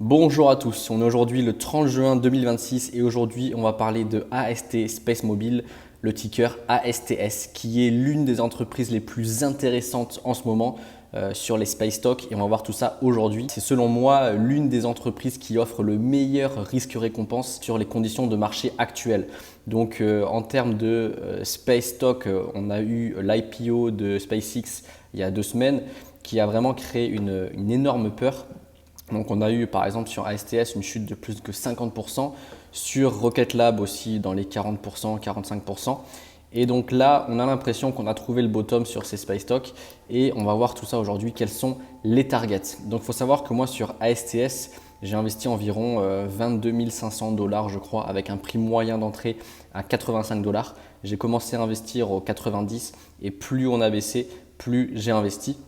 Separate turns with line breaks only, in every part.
Bonjour à tous, on est aujourd'hui le 30 juin 2026 et aujourd'hui on va parler de AST Space Mobile, le ticker ASTS qui est l'une des entreprises les plus intéressantes en ce moment sur les space stocks et on va voir tout ça aujourd'hui. C'est selon moi l'une des entreprises qui offre le meilleur risque-récompense sur les conditions de marché actuelles. Donc en termes de space stock, on a eu l'IPO de SpaceX il y a 2 semaines qui a vraiment créé une énorme peur. Donc on a eu par exemple sur ASTS une chute de plus que 50%, sur Rocket Lab aussi dans les 40%, 45%. Et donc là, on a l'impression qu'on a trouvé le bottom sur ces space stocks et on va voir tout ça aujourd'hui, quels sont les targets. Donc il faut savoir que moi sur ASTS, j'ai investi environ 22 500 dollars je crois avec un prix moyen d'entrée à 85 dollars. J'ai commencé à investir aux 90 et plus on a baissé, plus j'ai investi.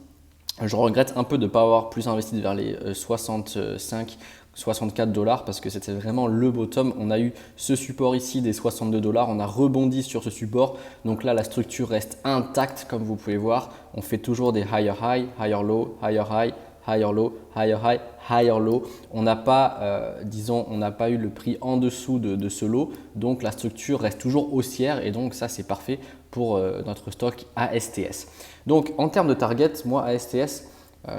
Je regrette un peu de ne pas avoir plus investi vers les 65, 64 dollars parce que c'était vraiment le bottom. On a eu ce support ici des 62 dollars, on a rebondi sur ce support. Donc là, la structure reste intacte comme vous pouvez voir. On fait toujours des higher high, higher low, higher high, higher low, higher high, higher low. On n'a pas, on n'a pas eu le prix en dessous de ce low. Donc la structure reste toujours haussière et donc ça, c'est parfait pour notre stock ASTS. Donc en termes de target, moi ASTS,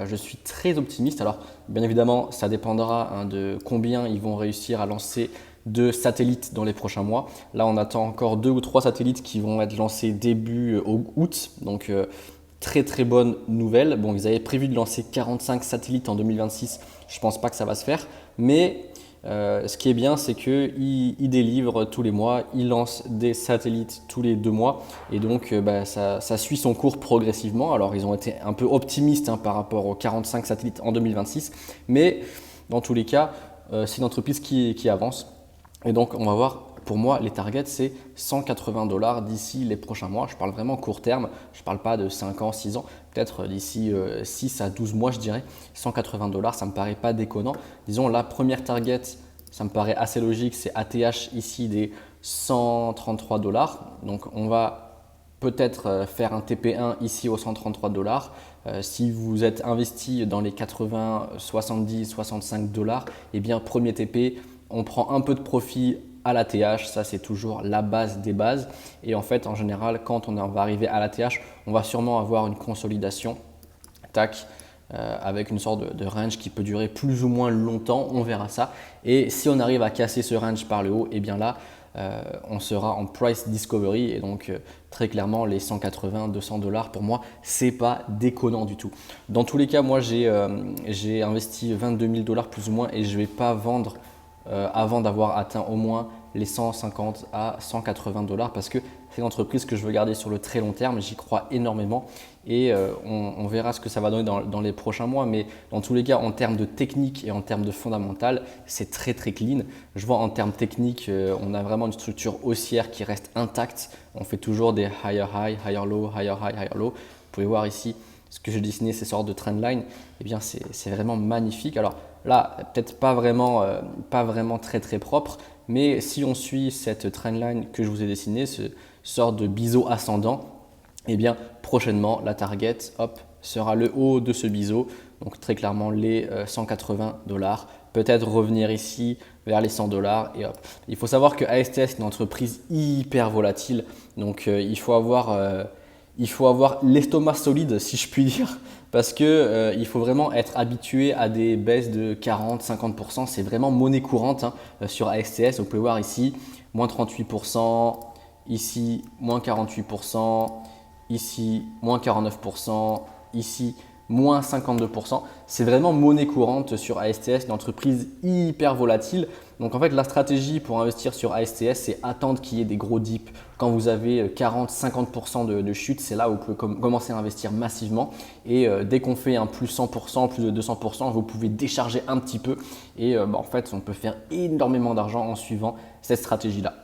je suis très optimiste. Alors bien évidemment, ça dépendra de combien ils vont réussir à lancer de satellites dans les prochains mois. Là, on attend encore 2 ou 3 satellites qui vont être lancés début août. Donc très très bonne nouvelle. Bon, ils avaient prévu de lancer 45 satellites en 2026. Je ne pense pas que ça va se faire. Mais ce qui est bien, c'est qu'ils délivrent tous les mois, ils lancent des satellites tous les 2 mois et donc ça suit son cours progressivement. Alors ils ont été un peu optimistes par rapport aux 45 satellites en 2026, mais dans tous les cas, c'est une entreprise qui avance. Et donc on va voir, pour moi les targets c'est 180 dollars d'ici les prochains mois. Je parle vraiment court terme, je ne parle pas de 5 ans, 6 ans, peut-être d'ici 6 à 12 mois je dirais. 180 dollars, ça ne me paraît pas déconnant. Disons la première target, ça me paraît assez logique, c'est ATH ici des 133 dollars. Donc on va peut-être faire un TP1 ici aux 133 dollars. Si vous êtes investi dans les 80, 70, 65 dollars, eh bien premier TP, on prend un peu de profit à l'ATH, ça c'est toujours la base des bases. Et en fait, en général, quand on va arriver à l'ATH, on va sûrement avoir une consolidation, tac, avec une sorte de range qui peut durer plus ou moins longtemps, on verra ça. Et si on arrive à casser ce range par le haut, et bien là, on sera en price discovery et donc très clairement les 180, 200 dollars pour moi, c'est pas déconnant du tout. Dans tous les cas, moi j'ai investi 22 000 dollars plus ou moins et je ne vais pas vendre avant d'avoir atteint au moins les 150 à 180 dollars parce que c'est une entreprise que je veux garder sur le très long terme, j'y crois énormément et on verra ce que ça va donner dans les prochains mois, mais dans tous les cas en termes de technique et en termes de fondamental, c'est très très clean. Je vois en termes techniques, on a vraiment une structure haussière qui reste intacte, on fait toujours des higher high, higher low, higher high, higher low. Vous pouvez voir ici ce que j'ai dessiné, ces sortes de trendline, eh bien c'est vraiment magnifique. Alors là, peut-être pas vraiment très très propre, mais si on suit cette trendline que je vous ai dessinée, ce sorte de biseau ascendant, eh bien prochainement la target sera le haut de ce biseau, donc très clairement les 180 dollars. Peut-être revenir ici vers les 100 dollars et hop. Il faut savoir que ASTS est une entreprise hyper volatile, donc il faut avoir l'estomac solide si je puis dire parce que il faut vraiment être habitué à des baisses de 40-50%. C'est vraiment monnaie courante sur ASTS. Vous pouvez voir ici, moins 38%, ici, moins 48%, ici, moins 49%, ici, moins 52%. C'est vraiment monnaie courante sur ASTS, une entreprise hyper volatile. Donc en fait, la stratégie pour investir sur ASTS, c'est attendre qu'il y ait des gros dips. Quand vous avez 40-50% de chute, c'est là où vous pouvez commencer à investir massivement. Et dès qu'on fait un plus 100%, plus de 200%, vous pouvez décharger un petit peu. Et en fait, on peut faire énormément d'argent en suivant cette stratégie-là.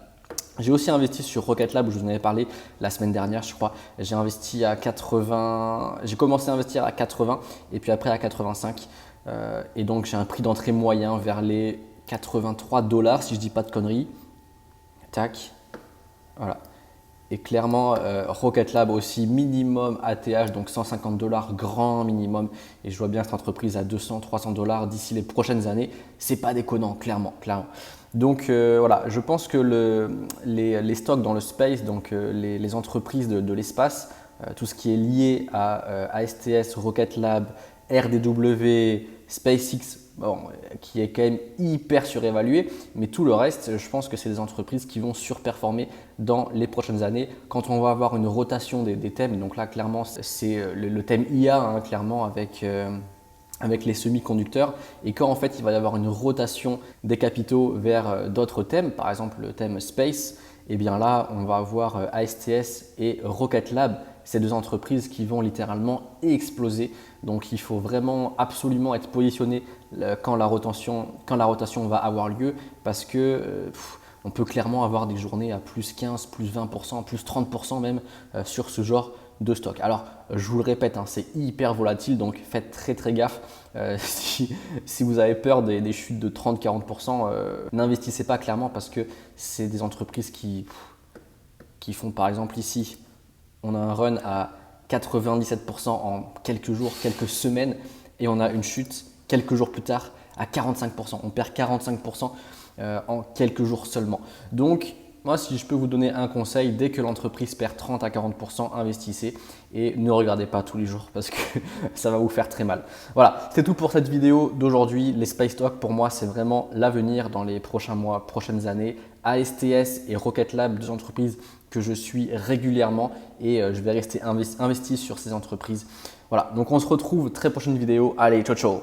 J'ai aussi investi sur Rocket Lab où je vous en avais parlé la semaine dernière, je crois. J'ai investi à 80, j'ai commencé à investir à 80 et puis après à 85. Et donc j'ai un prix d'entrée moyen vers les 83 dollars si je dis pas de conneries. Tac, voilà. Et clairement, Rocket Lab aussi, minimum ATH, donc 150 $, grand minimum. Et je vois bien cette entreprise à 200, 300 $ d'ici les prochaines années. C'est pas déconnant, clairement. Donc voilà, je pense que les stocks dans le space, donc les entreprises de l'espace, tout ce qui est lié à ASTS, Rocket Lab, RDW, SpaceX, bon, qui est quand même hyper surévalué, mais tout le reste, je pense que c'est des entreprises qui vont surperformer dans les prochaines années quand on va avoir une rotation des thèmes. Donc là, clairement, c'est le thème IA, hein, clairement, avec les semi-conducteurs, et quand en fait il va y avoir une rotation des capitaux vers d'autres thèmes, par exemple le thème Space, et bien là on va avoir ASTS et Rocket Lab, ces deux entreprises qui vont littéralement exploser. Donc il faut vraiment absolument être positionné quand la rotation va avoir lieu, parce que on peut clairement avoir des journées à plus 15, plus 20%, plus 30% même sur ce genre de stock. Alors, je vous le répète, hein, c'est hyper volatile, donc faites très gaffe. Si vous avez peur des chutes de 30-40%, n'investissez pas clairement, parce que c'est des entreprises qui font, par exemple ici, on a un run à 97% en quelques jours, quelques semaines, et on a une chute quelques jours plus tard à 45%. On perd 45% en quelques jours seulement. Donc, moi, si je peux vous donner un conseil, dès que l'entreprise perd 30 à 40%, investissez et ne regardez pas tous les jours, parce que ça va vous faire très mal. Voilà, c'est tout pour cette vidéo d'aujourd'hui. Les Space Stocks, pour moi, c'est vraiment l'avenir dans les prochains mois, prochaines années. ASTS et Rocket Lab, deux entreprises que je suis régulièrement, et je vais rester investi sur ces entreprises. Voilà, donc on se retrouve très prochaine vidéo. Allez, ciao ciao.